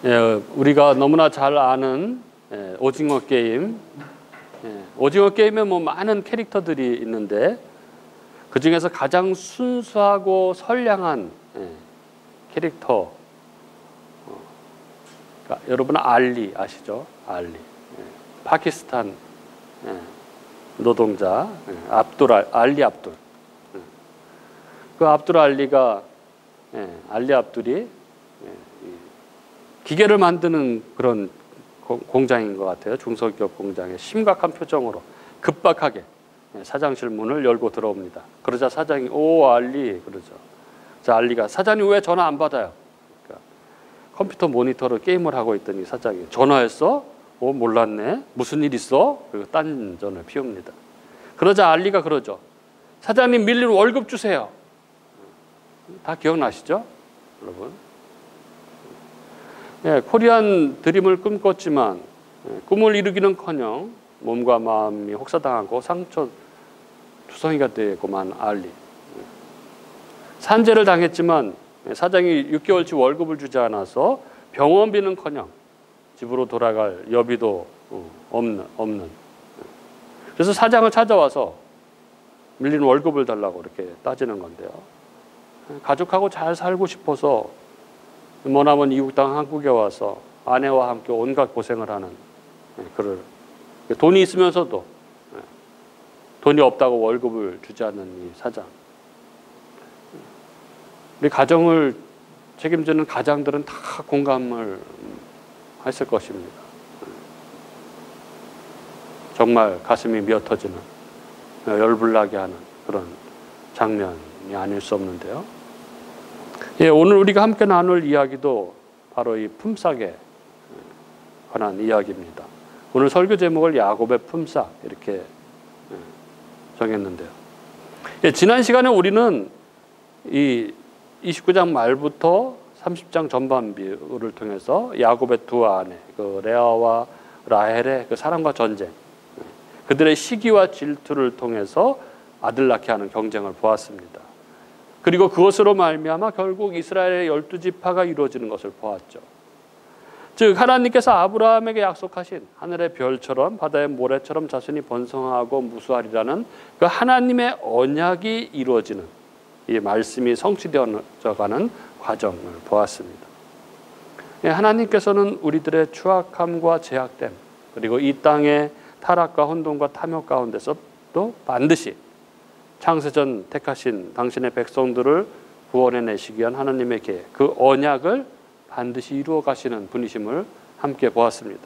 우리가 너무나 잘 아는 오징어 게임. 오징어 게임에 뭐 많은 캐릭터들이 있는데 그 중에서 가장 순수하고 선량한 캐릭터. 그러니까 여러분 알리 아시죠? 알리. 파키스탄 노동자 알리 압둘. 그 압둘 알리가 알리 압둘이 기계를 만드는 그런 공장인 것 같아요. 중소기업 공장에 심각한 표정으로 급박하게 사장실 문을 열고 들어옵니다. 그러자 사장이 오 알리 그러죠. 자 알리가 사장님 왜 전화 안 받아요? 그러니까 컴퓨터 모니터로 게임을 하고 있더니 사장이 전화했어? 오 몰랐네. 무슨 일 있어? 그리고 딴전을 피웁니다. 그러자 알리가 그러죠. 사장님 밀린 월급 주세요. 다 기억나시죠? 여러분. 코리안 드림을 꿈꿨지만 꿈을 이루기는커녕 몸과 마음이 혹사당하고 상처 투성이가 되고만 알리. 산재를 당했지만 사장이 6개월치 월급을 주지 않아서 병원비는커녕 집으로 돌아갈 여비도 없는. 그래서 사장을 찾아와서 밀린 월급을 달라고 이렇게 따지는 건데요. 가족하고 잘 살고 싶어서 머나먼 이국 땅 한국에 와서 아내와 함께 온갖 고생을 하는 그를 돈이 있으면서도 돈이 없다고 월급을 주지 않는 이 사장. 우리 가정을 책임지는 가장들은 다 공감을 했을 것입니다. 정말 가슴이 미어터지는 열불나게 하는 그런 장면이 아닐 수 없는데요. 오늘 우리가 함께 나눌 이야기도 바로 이 품삯에 관한 이야기입니다. 오늘 설교 제목을 야곱의 품삯 이렇게 정했는데요. 지난 시간에 우리는 이 29장 말부터 30장 전반부를 통해서 야곱의 두 아내, 그 레아와 라헬의 그 사랑과 전쟁, 그들의 시기와 질투를 통해서 아들 낳게 하는 경쟁을 보았습니다. 그리고 그것으로 말미암아 결국 이스라엘의 12지파가 이루어지는 것을 보았죠. 즉 하나님께서 아브라함에게 약속하신 하늘의 별처럼 바다의 모래처럼 자손이 번성하고 무수하리라는 그 하나님의 언약이 이루어지는 이 말씀이 성취되어가는 과정을 보았습니다. 하나님께서는 우리들의 추악함과 제약됨 그리고 이 땅의 타락과 혼돈과 탐욕 가운데서도 반드시 창세전 택하신 당신의 백성들을 구원해내시기 위한 하나님의 계획, 그 언약을 반드시 이루어 가시는 분이심을 함께 보았습니다.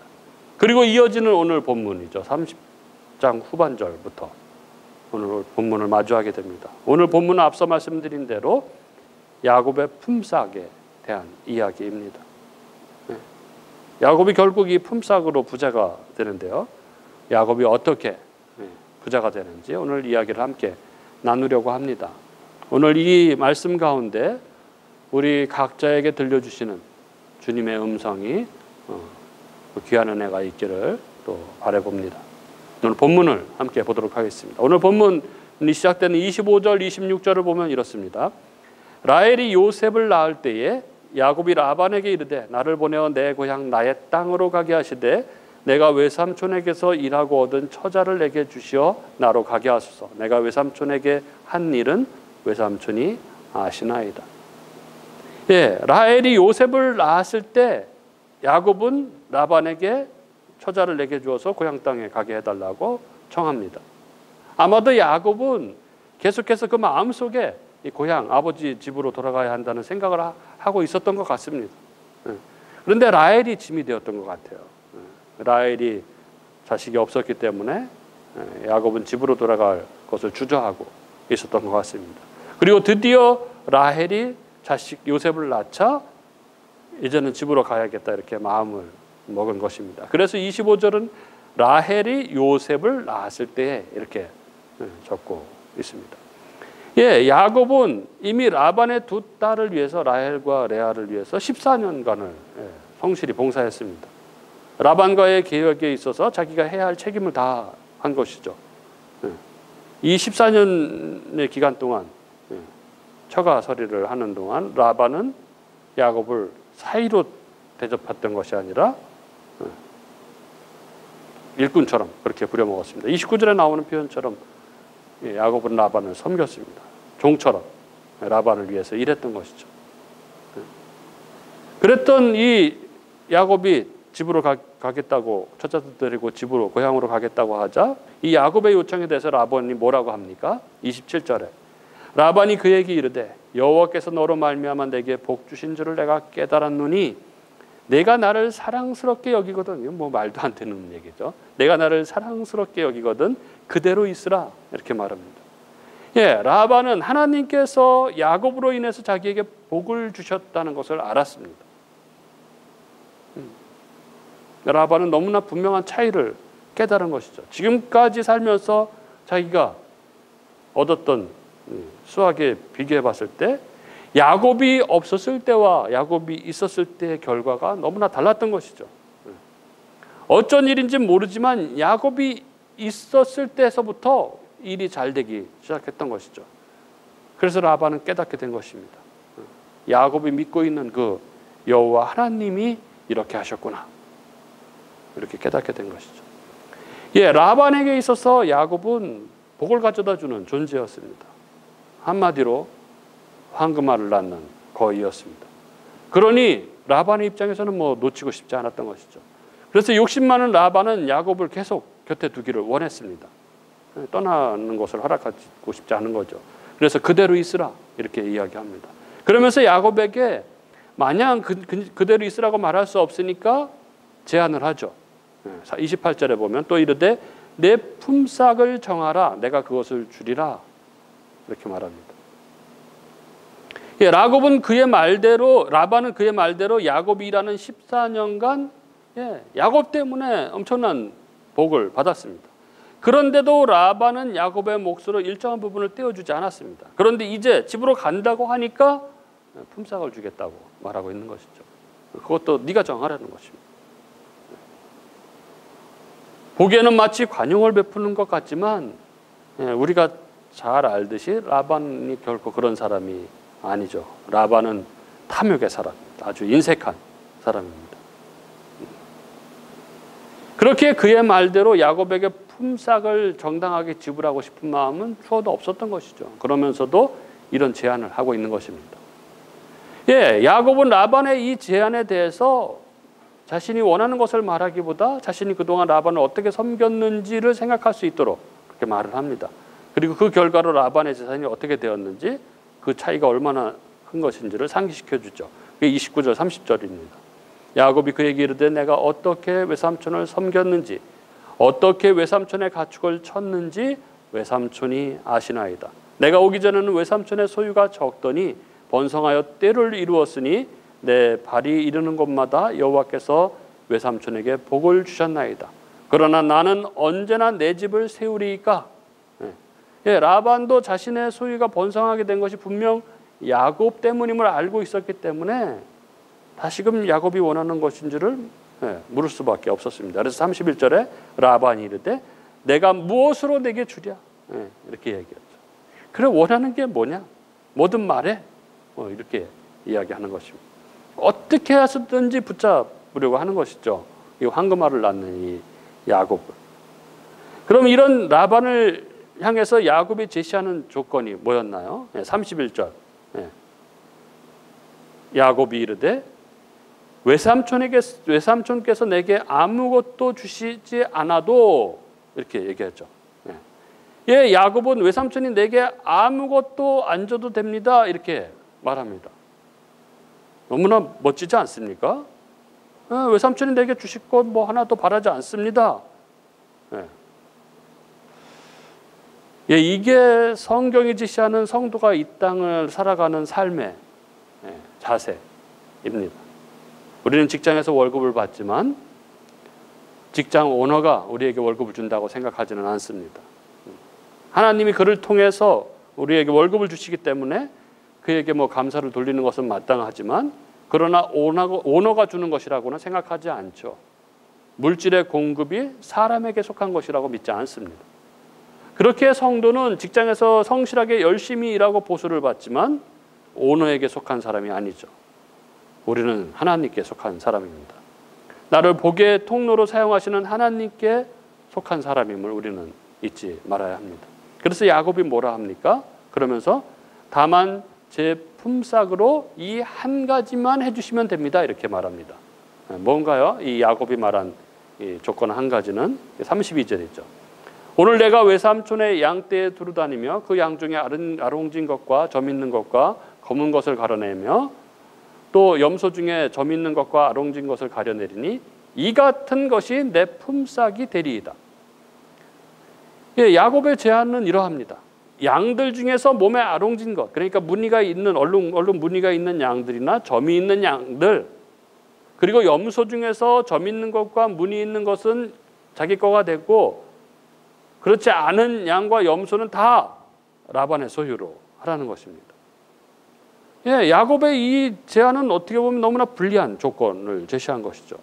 그리고 이어지는 오늘 본문이죠. 30장 후반절부터 오늘 본문을 마주하게 됩니다. 오늘 본문은 앞서 말씀드린 대로 야곱의 품삯에 대한 이야기입니다. 야곱이 결국 이 품삯으로 부자가 되는데요. 야곱이 어떻게 부자가 되는지 오늘 이야기를 함께 나누려고 합니다. 오늘 이 말씀 가운데 우리 각자에게 들려주시는 주님의 음성이 귀한 은혜가 있기를 또 바라봅니다. 오늘 본문을 함께 보도록 하겠습니다. 오늘 본문이 시작되는 25절, 26절을 보면 이렇습니다. 라헬이 요셉을 낳을 때에 야곱이 라반에게 이르되 나를 보내어 내 고향 나의 땅으로 가게 하시되 내가 외삼촌에게서 일하고 얻은 처자를 내게 주시어 나로 가게 하소서. 내가 외삼촌에게 한 일은 외삼촌이 아시나이다. 라헬이 요셉을 낳았을 때 야곱은 라반에게 처자를 내게 주어서 고향 땅에 가게 해달라고 청합니다. 아마도 야곱은 계속해서 그 마음속에 이 고향 아버지 집으로 돌아가야 한다는 생각을 하고 있었던 것 같습니다. 그런데 라헬이 짐이 되었던 것 같아요. 라헬이 자식이 없었기 때문에 야곱은 집으로 돌아갈 것을 주저하고 있었던 것 같습니다. 그리고 드디어 라헬이 자식 요셉을 낳자 이제는 집으로 가야겠다 이렇게 마음을 먹은 것입니다. 그래서 25절은 라헬이 요셉을 낳았을 때 이렇게 적고 있습니다. 야곱은 이미 라반의 두 딸을 위해서 라헬과 레아를 위해서 14년간을 성실히 봉사했습니다. 라반과의 계획에 있어서 자기가 해야 할 책임을 다 한 것이죠. 이 14년의 기간 동안 처가 서리를 하는 동안 라반은 야곱을 사이로 대접했던 것이 아니라 일꾼처럼 그렇게 부려먹었습니다. 29절에 나오는 표현처럼 야곱은 라반을 섬겼습니다. 종처럼 라반을 위해서 일했던 것이죠. 그랬던 이 야곱이 집으로 가겠다고, 처자들 데리고 집으로, 고향으로 가겠다고 하자 이 야곱의 요청에 대해서 라반이 뭐라고 합니까? 27절에 라반이 그에게 이르되 여호와께서 너로 말미암아 내게 복 주신 줄을 내가 깨달았노니 내가 나를 사랑스럽게 여기거든. 이건 뭐 말도 안 되는 얘기죠. 내가 나를 사랑스럽게 여기거든 그대로 있으라, 이렇게 말합니다. 라반은 하나님께서 야곱으로 인해서 자기에게 복을 주셨다는 것을 알았습니다. 라반은 너무나 분명한 차이를 깨달은 것이죠. 지금까지 살면서 자기가 얻었던 수확에 비교해 봤을 때 야곱이 없었을 때와 야곱이 있었을 때의 결과가 너무나 달랐던 것이죠. 어쩐 일인지 모르지만 야곱이 있었을 때서부터 일이 잘 되기 시작했던 것이죠. 그래서 라반은 깨닫게 된 것입니다. 야곱이 믿고 있는 그 여호와 하나님이 이렇게 하셨구나, 이렇게 깨닫게 된 것이죠. 라반에게 있어서 야곱은 복을 가져다 주는 존재였습니다. 한마디로 황금알을 낳는 거위였습니다. 그러니 라반의 입장에서는 뭐 놓치고 싶지 않았던 것이죠. 그래서 욕심 많은 라반은 야곱을 계속 곁에 두기를 원했습니다. 떠나는 것을 허락하고 싶지 않은 거죠. 그래서 그대로 있으라, 이렇게 이야기합니다. 그러면서 야곱에게 마냥 그대로 있으라고 말할 수 없으니까 제안을 하죠. 28절에 보면 또 이르되 내 품삯을 정하라, 내가 그것을 주리라, 이렇게 말합니다. 라반은 그의 말대로 야곱이 일하는 14년간 야곱 때문에 엄청난 복을 받았습니다. 그런데도 라반은 야곱의 몫으로 일정한 부분을 떼어주지 않았습니다. 그런데 이제 집으로 간다고 하니까 품삯을 주겠다고 말하고 있는 것이죠. 그것도 네가 정하라는 것입니다. 보기에는 마치 관용을 베푸는 것 같지만 우리가 잘 알듯이 라반이 결코 그런 사람이 아니죠. 라반은 탐욕의 사람입니다. 아주 인색한 사람입니다. 그렇게 그의 말대로 야곱에게 품삯을 정당하게 지불하고 싶은 마음은 추호도 없었던 것이죠. 그러면서도 이런 제안을 하고 있는 것입니다. 야곱은 라반의 이 제안에 대해서 자신이 원하는 것을 말하기보다 자신이 그동안 라반을 어떻게 섬겼는지를 생각할 수 있도록 그렇게 말을 합니다. 그리고 그 결과로 라반의 재산이 어떻게 되었는지, 그 차이가 얼마나 큰 것인지를 상기시켜 주죠. 그게 29절 30절입니다. 야곱이 그에게 이르되 내가 어떻게 외삼촌을 섬겼는지 어떻게 외삼촌의 가축을 쳤는지 외삼촌이 아시나이다. 내가 오기 전에는 외삼촌의 소유가 적더니 번성하여 때를 이루었으니 내 발이 이르는 곳마다 여호와께서 외삼촌에게 복을 주셨나이다. 그러나 나는 언제나 내 집을 세우리이까. 라반도 자신의 소유가 번성하게 된 것이 분명 야곱 때문임을 알고 있었기 때문에 다시금 야곱이 원하는 것인지를 물을 수밖에 없었습니다. 그래서 31절에 라반이 이르되 내가 무엇으로 내게 주랴, 이렇게 얘기했죠. 그래, 원하는 게 뭐냐? 뭐든 말해, 이렇게 이야기하는 것입니다. 어떻게 해서든지 붙잡으려고 하는 것이죠. 이 황금알을 낳는 이 야곱을. 그럼 이런 라반을 향해서 야곱이 제시하는 조건이 뭐였나요? 31절. 야곱이 이르되 외삼촌께서 내게 아무것도 주시지 않아도, 이렇게 얘기했죠. 야곱은 외삼촌이 내게 아무것도 안 줘도 됩니다, 이렇게 말합니다. 너무나 멋지지 않습니까? 외삼촌이 내게 주실 것 뭐 하나도 바라지 않습니다. 이게 성경이 지시하는 성도가 이 땅을 살아가는 삶의 자세입니다. 우리는 직장에서 월급을 받지만 직장 오너가 우리에게 월급을 준다고 생각하지는 않습니다. 하나님이 그를 통해서 우리에게 월급을 주시기 때문에 그에게 뭐 감사를 돌리는 것은 마땅하지만, 그러나 오너가 주는 것이라고는 생각하지 않죠. 물질의 공급이 사람에게 속한 것이라고 믿지 않습니다. 그렇게 성도는 직장에서 성실하게 열심히 일하고 보수를 받지만 오너에게 속한 사람이 아니죠. 우리는 하나님께 속한 사람입니다. 나를 복의 통로로 사용하시는 하나님께 속한 사람임을 우리는 잊지 말아야 합니다. 그래서 야곱이 뭐라 합니까? 그러면서 다만 제 품삯으로 이 한 가지만 해주시면 됩니다. 이렇게 말합니다. 뭔가요? 이 야곱이 말한 이 조건 한 가지는 32절이죠. 오늘 내가 외삼촌의 양떼에 두루다니며 그 양 중에 아롱진 것과 점 있는 것과 검은 것을 가려내며 또 염소 중에 점 있는 것과 아롱진 것을 가려내리니 이 같은 것이 내 품삯이 되리이다. 예, 야곱의 제안은 이러합니다. 양들 중에서 몸에 아롱진 것, 그러니까 무늬가 있는 얼룩 무늬가 있는 양들이나 점이 있는 양들, 그리고 염소 중에서 점 있는 것과 무늬 있는 것은 자기 거가 되고 그렇지 않은 양과 염소는 다 라반의 소유로 하라는 것입니다. 예, 야곱의 이 제안은 어떻게 보면 너무나 불리한 조건을 제시한 것이죠.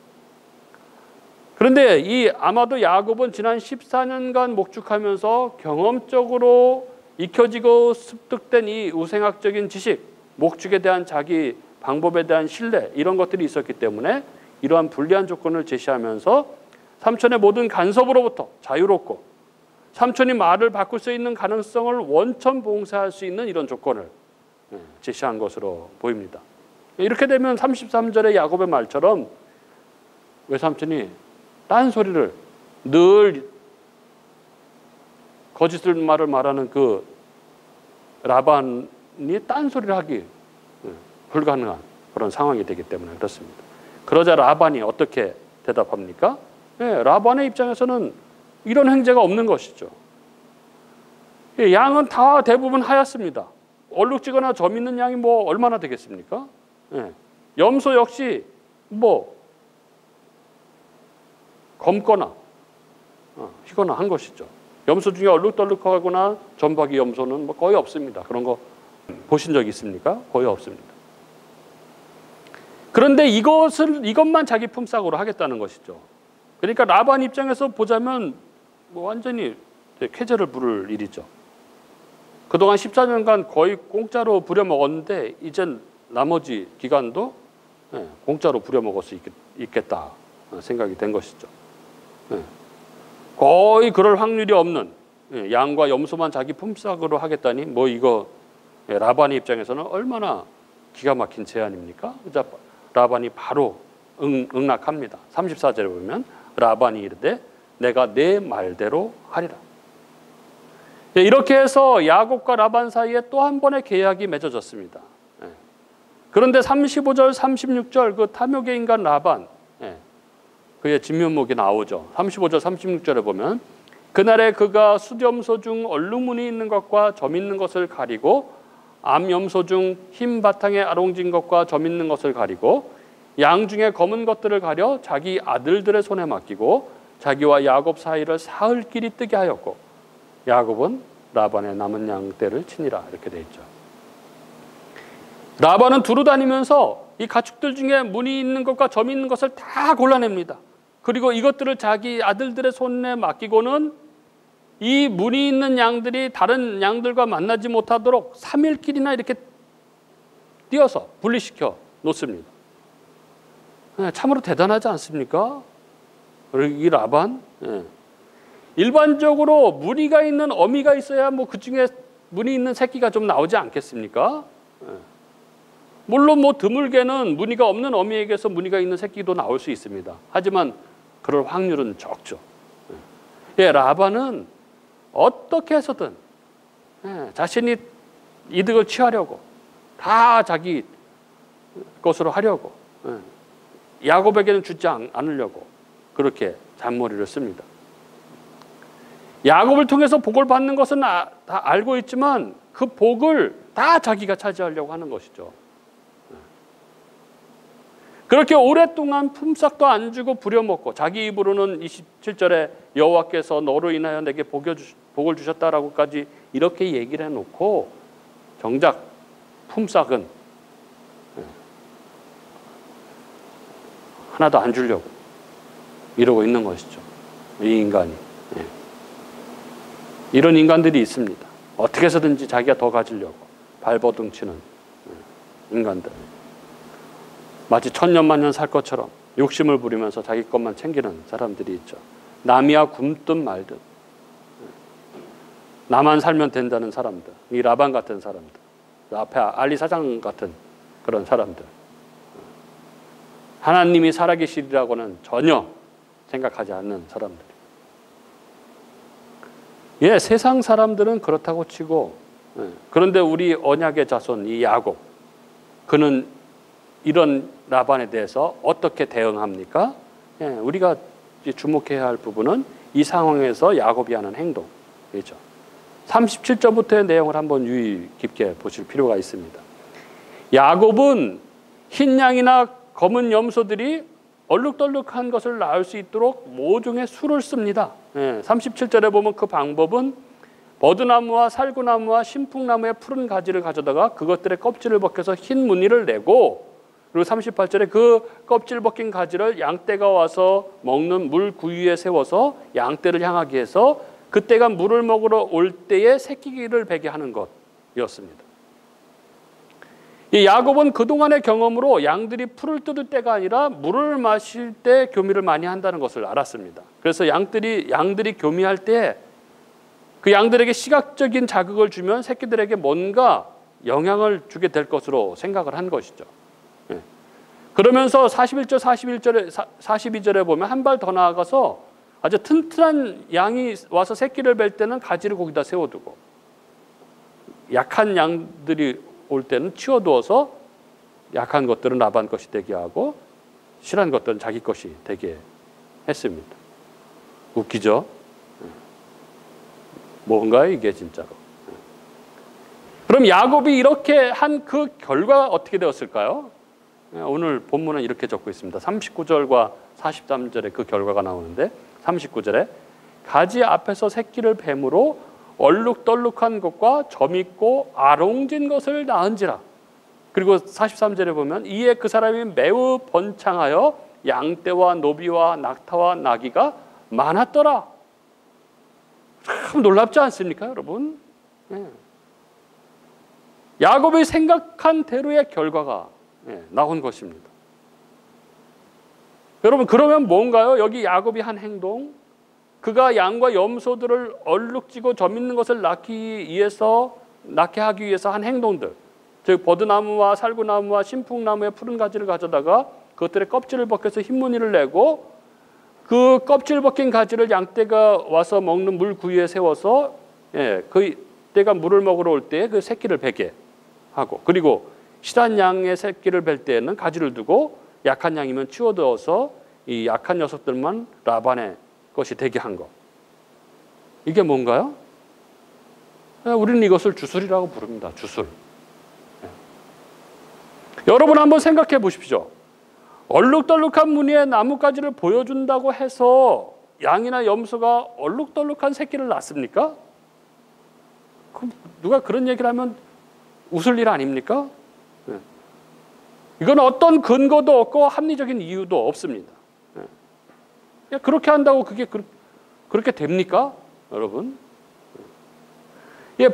그런데 아마도 야곱은 지난 14년간 목축하면서 경험적으로 익혀지고 습득된 이 우생학적인 지식, 목축에 대한 자기 방법에 대한 신뢰, 이런 것들이 있었기 때문에 이러한 불리한 조건을 제시하면서 삼촌의 모든 간섭으로부터 자유롭고 삼촌이 말을 바꿀 수 있는 가능성을 원천 봉쇄할 수 있는 이런 조건을 제시한 것으로 보입니다. 이렇게 되면 33절의 야곱의 말처럼 외삼촌이 딴소리를 늘 거짓을 말을 말하는 그 라반이 딴소리를 하기 불가능한 그런 상황이 되기 때문에 그렇습니다. 그러자 라반이 어떻게 대답합니까? 예, 라반의 입장에서는 이런 행제가 없는 것이죠. 예, 양은 다 대부분 하얗습니다. 얼룩지거나 점 있는 양이 뭐 얼마나 되겠습니까? 예, 염소 역시 뭐 검거나 희거나 한 것이죠. 염소 중에 얼룩덜룩하거나 점박이 염소는 뭐 거의 없습니다. 그런 거 보신 적 있습니까? 거의 없습니다. 그런데 이것만 자기 품삯으로 하겠다는 것이죠. 그러니까 라반 입장에서 보자면 뭐 완전히 쾌재를 부를 일이죠. 그동안 14년간 거의 공짜로 부려먹었는데 이젠 나머지 기간도 공짜로 부려먹을 수 있겠다 생각이 된 것이죠. 거의 그럴 확률이 없는 양과 염소만 자기 품삯으로 하겠다니 뭐 이거 라반의 입장에서는 얼마나 기가 막힌 제안입니까? 라반이 바로 응낙합니다. 34절에 보면 라반이 이르되 내가 내 말대로 하리라. 이렇게 해서 야곱과 라반 사이에 또 한 번의 계약이 맺어졌습니다. 그런데 35절, 36절 그 탐욕의 인간 라반, 그의 진면목이 나오죠. 35절, 36절에 보면 그날에 그가 숫염소 중 얼룩무늬 있는 것과 점 있는 것을 가리고 암염소 중 흰 바탕에 아롱진 것과 점 있는 것을 가리고 양 중에 검은 것들을 가려 자기 아들들의 손에 맡기고 자기와 야곱 사이를 사흘 길이 뜨게 하였고 야곱은 라반의 남은 양 떼를 치니라. 이렇게 돼 있죠. 라반은 두루 다니면서 이 가축들 중에 무늬 있는 것과 점 있는 것을 다 골라냅니다. 그리고 이것들을 자기 아들들의 손에 맡기고는 이 무늬 있는 양들이 다른 양들과 만나지 못하도록 3일길이나 이렇게 띄어서 분리시켜 놓습니다. 참으로 대단하지 않습니까? 이 라반. 일반적으로 무늬가 있는 어미가 있어야 뭐 그 중에 무늬 있는 새끼가 좀 나오지 않겠습니까? 물론 뭐 드물게는 무늬가 없는 어미에게서 무늬가 있는 새끼도 나올 수 있습니다. 하지만 그럴 확률은 적죠. 라반은 어떻게 해서든 자신이 이득을 취하려고 다 자기 것으로 하려고 야곱에게는 주지 않으려고 그렇게 잔머리를 씁니다. 야곱을 통해서 복을 받는 것은 다 알고 있지만 그 복을 다 자기가 차지하려고 하는 것이죠. 그렇게 오랫동안 품삯도 안 주고 부려먹고 자기 입으로는 27절에 여호와께서 너로 인하여 내게 복을 주셨다라고까지 이렇게 얘기를 해놓고 정작 품삯은 하나도 안 주려고 이러고 있는 것이죠. 이 인간이. 이런 인간들이 있습니다. 어떻게 해서든지 자기가 더 가지려고 발버둥 치는 인간들. 마치 천년만년 살 것처럼 욕심을 부리면서 자기 것만 챙기는 사람들이 있죠. 남이야 굶든 말든 나만 살면 된다는 사람들, 이 라반 같은 사람들, 앞에 알리 사장 같은 그런 사람들, 하나님이 살아계시리라고는 전혀 생각하지 않는 사람들. 예, 세상 사람들은 그렇다고 치고, 그런데 우리 언약의 자손 이 야곱, 그는 이런 라반에 대해서 어떻게 대응합니까? 예, 우리가 주목해야 할 부분은 이 상황에서 야곱이 하는 행동이죠. 37절부터의 내용을 한번 유의 깊게 보실 필요가 있습니다. 야곱은 흰 양이나 검은 염소들이 얼룩덜룩한 것을 낳을 수 있도록 모종의 수를 씁니다. 37절에 보면 그 방법은 버드나무와 살구나무와 신풍나무의 푸른 가지를 가져다가 그것들의 껍질을 벗겨서 흰 무늬를 내고, 그리고 38절에 그 껍질 벗긴 가지를 양떼가 와서 먹는 물 구유에 세워서 양떼를 향하게 해서 그때가 물을 먹으러 올 때에 새끼를 베게 하는 것이었습니다. 이 야곱은 그동안의 경험으로 양들이 풀을 뜯을 때가 아니라 물을 마실 때 교미를 많이 한다는 것을 알았습니다. 그래서 양들이 교미할 때 그 양들에게 시각적인 자극을 주면 새끼들에게 뭔가 영향을 주게 될 것으로 생각을 한 것이죠. 그러면서 41절, 42절에 보면 한 발 더 나아가서 아주 튼튼한 양이 와서 새끼를 뵐 때는 가지를 거기다 세워두고, 약한 양들이 올 때는 치워두어서 약한 것들은 라반 것이 되게 하고 실한 것들은 자기 것이 되게 했습니다. 웃기죠? 뭔가요 이게 진짜로? 그럼 야곱이 이렇게 한 그 결과가 어떻게 되었을까요? 오늘 본문은 이렇게 적고 있습니다. 39절과 43절에 그 결과가 나오는데, 39절에 가지 앞에서 새끼를 뱀으로 얼룩덜룩한 것과 점있고 아롱진 것을 낳은지라. 그리고 43절에 보면 이에 그 사람이 매우 번창하여 양떼와 노비와 낙타와 나귀가 많았더라. 참 놀랍지 않습니까, 여러분? 야곱이 생각한 대로의 결과가 나온 것입니다. 여러분, 그러면 뭔가요? 여기 야곱이 한 행동, 그가 양과 염소들을 얼룩지고 점있는 것을 낳게 하기 위해서 한 행동들, 즉 버드나무와 살구나무와 신풍나무의 푸른 가지를 가져다가 그것들의 껍질을 벗겨서 흰 무늬를 내고, 그 껍질 벗긴 가지를 양떼가 와서 먹는 물 구유에 세워서 그 떼가 물을 먹으러 올 때 그 새끼를 베게 하고, 그리고 실한 양의 새끼를 뵐 때에는 가지를 두고 약한 양이면 치워두어서 이 약한 녀석들만 라반의 것이 되게 한 것. 이게 뭔가요? 우리는 이것을 주술이라고 부릅니다. 주술. 여러분 한번 생각해 보십시오. 얼룩덜룩한 무늬의 나뭇가지를 보여준다고 해서 양이나 염소가 얼룩덜룩한 새끼를 낳습니까? 누가 그런 얘기를 하면 웃을 일 아닙니까? 이건 어떤 근거도 없고 합리적인 이유도 없습니다. 그렇게 한다고 그게 그렇게 됩니까? 여러분?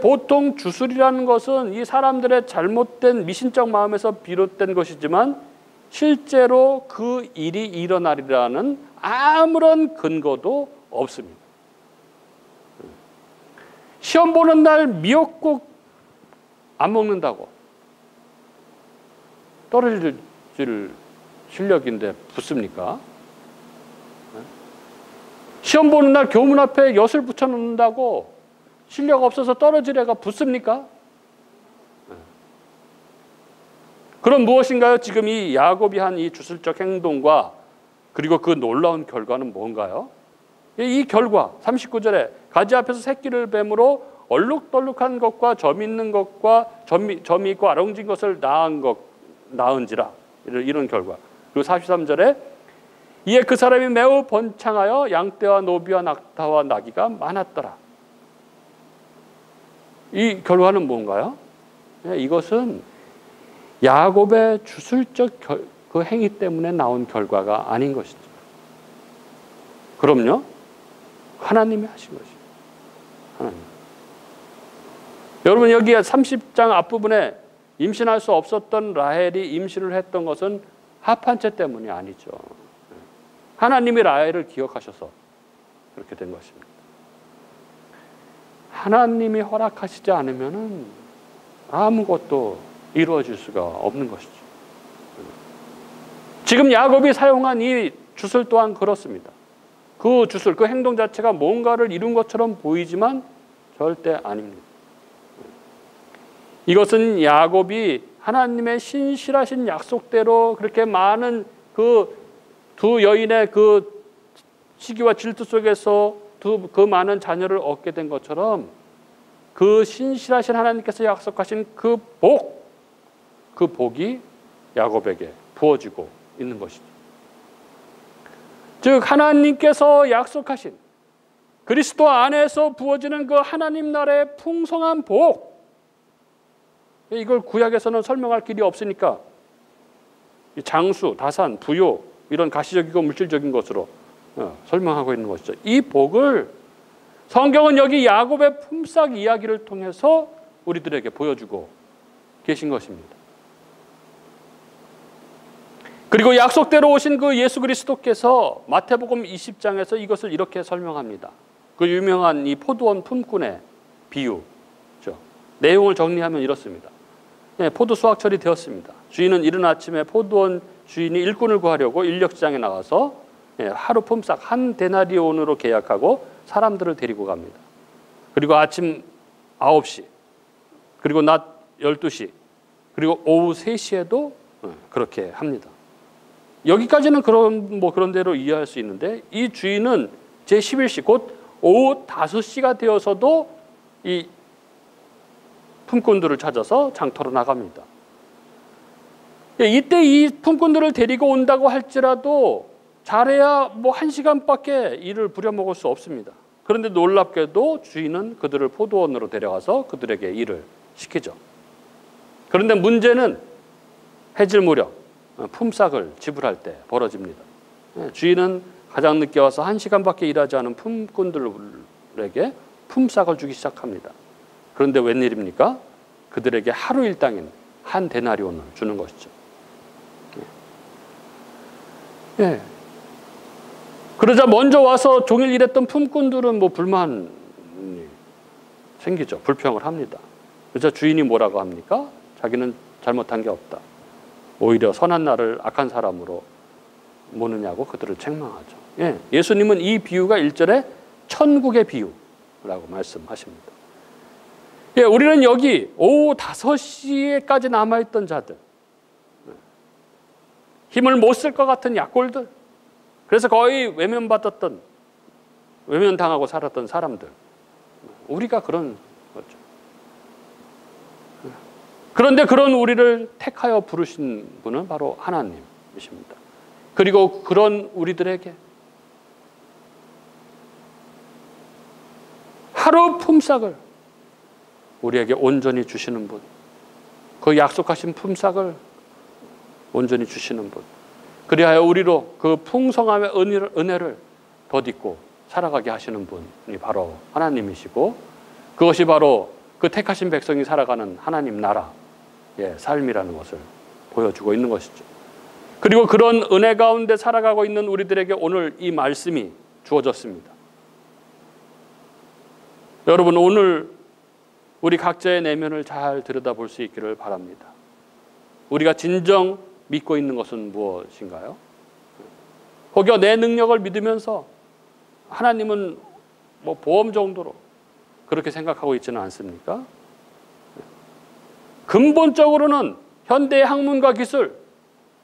보통 주술이라는 것은 이 사람들의 잘못된 미신적 마음에서 비롯된 것이지만 실제로 그 일이 일어나리라는 아무런 근거도 없습니다. 시험 보는 날 미역국 안 먹는다고 떨어질 실력인데 붙습니까? 시험 보는 날 교문 앞에 엿을 붙여놓는다고 실력 없어서 떨어질 애가 붙습니까? 그럼 무엇인가요? 지금 이 야곱이 한 이 주술적 행동과 그리고 그 놀라운 결과는 뭔가요? 이 결과 39절에 가지 앞에서 새끼를 뱀으로 얼룩덜룩한 것과 점 있는 것과 점이 있고 아롱진 것을 낳은지라, 이런 결과. 그리고 43절에 이에 그 사람이 매우 번창하여 양떼와 노비와 낙타와 나귀가 많았더라. 이 결과는 뭔가요? 이것은 야곱의 주술적 그 행위 때문에 나온 결과가 아닌 것이죠. 그럼요, 하나님이 하신 것이죠. 하나님. 여러분, 여기 30장 앞부분에 임신할 수 없었던 라헬이 임신을 했던 것은 합한 채 때문이 아니죠. 하나님이 라헬을 기억하셔서 그렇게 된 것입니다. 하나님이 허락하시지 않으면은 아무것도 이루어질 수가 없는 것이죠. 지금 야곱이 사용한 이 주술 또한 그렇습니다. 그 주술, 그 행동 자체가 뭔가를 이룬 것처럼 보이지만 절대 아닙니다. 이것은 야곱이 하나님의 신실하신 약속대로 그렇게 많은 그 두 여인의 그 시기와 질투 속에서 그 많은 자녀를 얻게 된 것처럼 그 신실하신 하나님께서 약속하신 그 복이 야곱에게 부어지고 있는 것이죠. 즉 하나님께서 약속하신 그리스도 안에서 부어지는 그 하나님 나라의 풍성한 복, 이걸 구약에서는 설명할 길이 없으니까 장수, 다산, 부요 이런 가시적이고 물질적인 것으로 설명하고 있는 것이죠. 이 복을 성경은 여기 야곱의 품삯 이야기를 통해서 우리들에게 보여주고 계신 것입니다. 그리고 약속대로 오신 그 예수 그리스도께서 마태복음 20장에서 이것을 이렇게 설명합니다. 그 유명한 이 포도원 품꾼의 비유죠. 내용을 정리하면 이렇습니다. 포도 수확철이 되었습니다. 주인은 이른 아침에 포도원 주인이 일꾼을 구하려고 인력시장에 나가서 하루 품삯 한 데나리온으로 계약하고 사람들을 데리고 갑니다. 그리고 아침 9시, 그리고 낮 12시, 그리고 오후 3시에도 그렇게 합니다. 여기까지는 그런 대로 이해할 수 있는데 이 주인은 제11시 곧 오후 5시가 되어서도 이 품꾼들을 찾아서 장터로 나갑니다. 이때 이 품꾼들을 데리고 온다고 할지라도 잘해야 1시간밖에 일을 부려먹을 수 없습니다. 그런데 놀랍게도 주인은 그들을 포도원으로 데려가서 그들에게 일을 시키죠. 그런데 문제는 해질 무렵 품삯을 지불할 때 벌어집니다. 주인은 가장 늦게 와서 1시간밖에 일하지 않은 품꾼들에게 품삯을 주기 시작합니다. 그런데 웬일입니까? 그들에게 하루 일당인 한 데나리온을 주는 것이죠. 그러자 먼저 와서 종일 일했던 품꾼들은 불만이 생기죠. 불평을 합니다. 그러자 주인이 뭐라고 합니까? 자기는 잘못한 게 없다. 오히려 선한 나를 악한 사람으로 모느냐고 그들을 책망하죠. 예수님은 이 비유가 1절에 천국의 비유라고 말씀하십니다. 우리는 여기 오후 5시에까지 남아있던 자들, 힘을 못 쓸 것 같은 약골들, 그래서 거의 외면당하고 살았던 사람들, 우리가 그런 거죠. 그런데 그런 우리를 택하여 부르신 분은 바로 하나님이십니다. 그리고 그런 우리들에게 하루 품삯을 우리에게 온전히 주시는 분, 그 약속하신 품삯을 온전히 주시는 분, 그리하여 우리로 그 풍성함의 은혜를 덧입고 살아가게 하시는 분이 바로 하나님이시고, 그것이 바로 그 택하신 백성이 살아가는 하나님 나라의 삶이라는 것을 보여주고 있는 것이죠. 그리고 그런 은혜 가운데 살아가고 있는 우리들에게 오늘 이 말씀이 주어졌습니다. 여러분, 오늘 우리 각자의 내면을 잘 들여다볼 수 있기를 바랍니다. 우리가 진정 믿고 있는 것은 무엇인가요? 혹여 내 능력을 믿으면서 하나님은 보험 정도로 그렇게 생각하고 있지는 않습니까? 근본적으로는 현대의 학문과 기술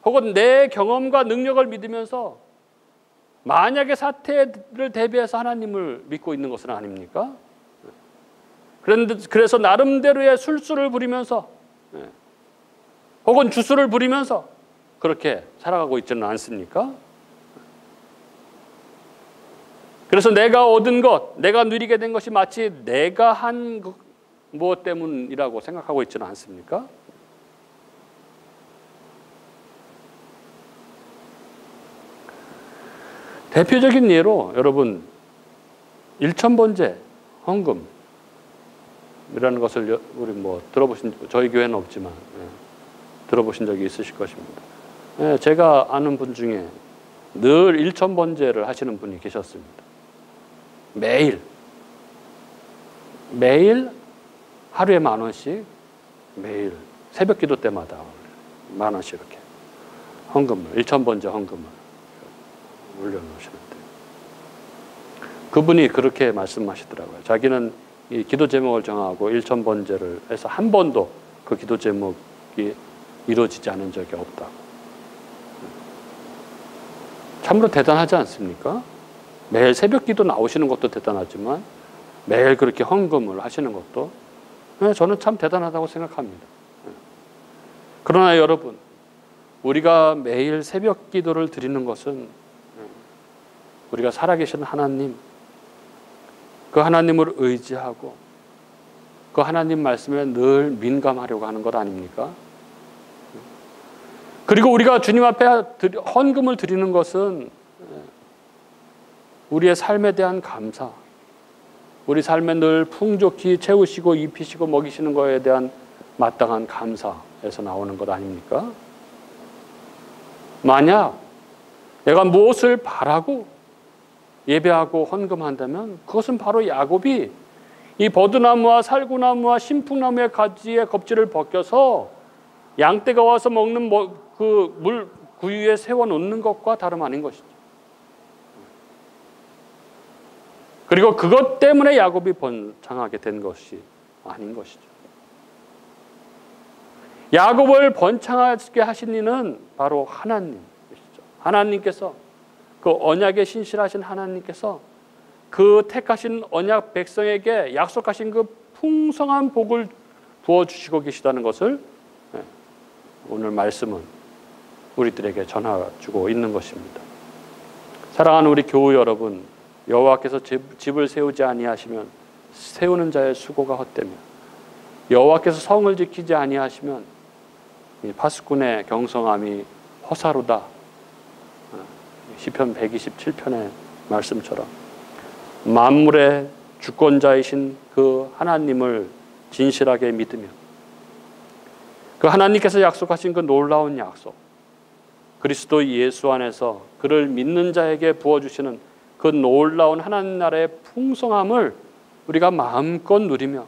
혹은 내 경험과 능력을 믿으면서 만약의 사태를 대비해서 하나님을 믿고 있는 것은 아닙니까? 그래서 나름대로의 술수를 부리면서 혹은 주술을 부리면서 그렇게 살아가고 있지는 않습니까? 그래서 내가 얻은 것, 내가 누리게 된 것이 마치 내가 한 무엇 때문이라고 생각하고 있지는 않습니까? 대표적인 예로 여러분, 일천번제 헌금이라는 것을 우리 들어보신, 저희 교회는 없지만 들어보신 적이 있으실 것입니다. 예, 제가 아는 분 중에 늘 일천번제를 하시는 분이 계셨습니다. 매일 하루에 10,000원씩 매일 새벽 기도 때마다 10,000원씩 이렇게 헌금을, 일천번제 헌금을 올려놓으시는데, 그분이 그렇게 말씀하시더라고요. 자기는 이 기도 제목을 정하고 일천번제를 해서 한 번도 그 기도 제목이 이루어지지 않은 적이 없다고. 참으로 대단하지 않습니까? 매일 새벽 기도 나오시는 것도 대단하지만 매일 그렇게 헌금을 하시는 것도 저는 참 대단하다고 생각합니다. 그러나 여러분, 우리가 매일 새벽 기도를 드리는 것은 우리가 살아계신 하나님, 그 하나님을 의지하고 그 하나님 말씀에 늘 민감하려고 하는 것 아닙니까? 그리고 우리가 주님 앞에 헌금을 드리는 것은 우리의 삶에 대한 감사, 우리 삶에 늘 풍족히 채우시고 입히시고 먹이시는 것에 대한 마땅한 감사에서 나오는 것 아닙니까? 만약 내가 무엇을 바라고 예배하고 헌금한다면 그것은 바로 야곱이 이 버드나무와 살구나무와 신풍나무의 가지의 겁질을 벗겨서 양떼가 와서 먹는 그 물 구유에 세워놓는 것과 다름 아닌 것이죠. 그리고 그것 때문에 야곱이 번창하게 된 것이 아닌 것이죠. 야곱을 번창하게 하신 이는 바로 하나님이시죠. 하나님께서, 그 언약에 신실하신 하나님께서 그 택하신 언약 백성에게 약속하신 그 풍성한 복을 부어주시고 계시다는 것을 오늘 말씀은 우리들에게 전해주고 있는 것입니다. 사랑하는 우리 교우 여러분, 여호와께서 집을 세우지 아니하시면 세우는 자의 수고가 헛되며 여호와께서 성을 지키지 아니하시면 이 파수꾼의 경성함이 허사로다. 시편 127편의 말씀처럼 만물의 주권자이신 그 하나님을 진실하게 믿으며 그 하나님께서 약속하신 그 놀라운 약속, 그리스도 예수 안에서 그를 믿는 자에게 부어주시는 그 놀라운 하나님 나라의 풍성함을 우리가 마음껏 누리며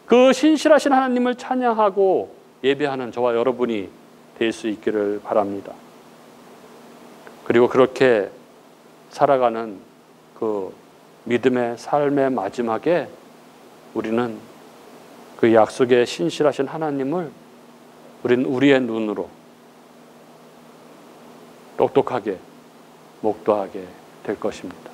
그 신실하신 하나님을 찬양하고 예배하는 저와 여러분이 될 수 있기를 바랍니다. 그리고 그렇게 살아가는 그 믿음의 삶의 마지막에 우리는 그 약속의 신실하신 하나님을 우리의 눈으로 똑똑하게 목도하게 될 것입니다.